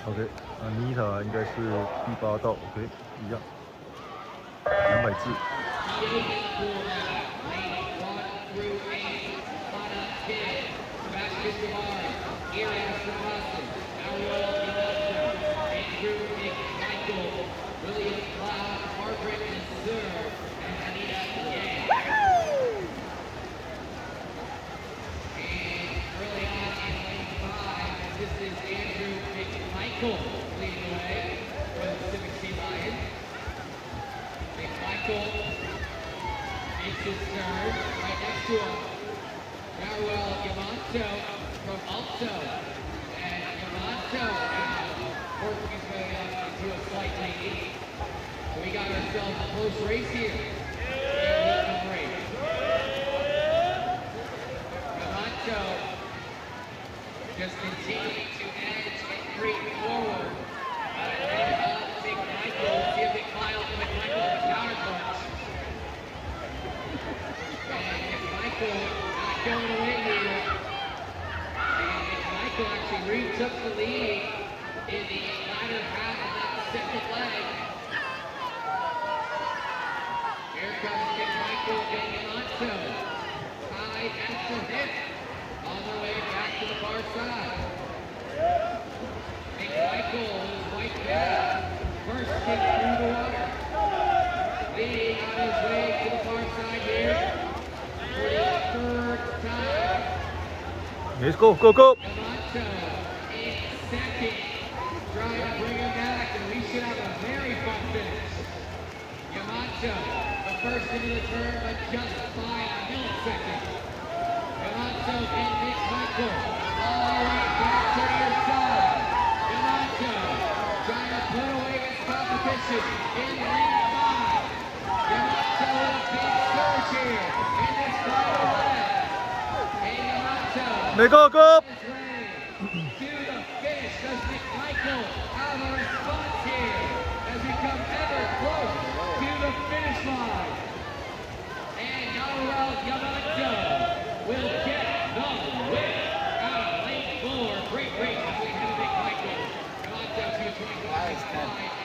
OK，妮塔应该是第8道 ，OK， 一样，200字。Michael leading the way for the Civic Sea Lions. Michael makes his turn right next to him. Manuel Yamanto from Alto. And Yamanto now working his way up into a slight lead. So we got ourselves a close race here. Yamanto just continuing to edge and creep forward. Big Michael, see if Kyle can make Michael with a counter punch. And Michael not going away here. And Michael actually retook the lead in the latter half of that second leg. Here comes Big Michael and Yamanto. Tied at the hip. On the way back to the far side. Big Michael is right back. First kick through the water. Leading on his way to the far side here for the third time. Let's go, go, go! Yamanto in second. Trying to bring him back, and we should have a very fun finish. Yamanto, the first into the turn, but just by a millisecond. Yamanto and Big Michael all the way back to your side. Yamanto trying to put away his competition in lane 5. Yamanto with a big surge here in this final leg. And Yamanto Let go, go! his way to the finish. Does Big Michael have a response here as we come ever close to the finish line? And Noel Yamanto will get the win out of lane 4. Great race between him and Big Michael. Yamanto to 25.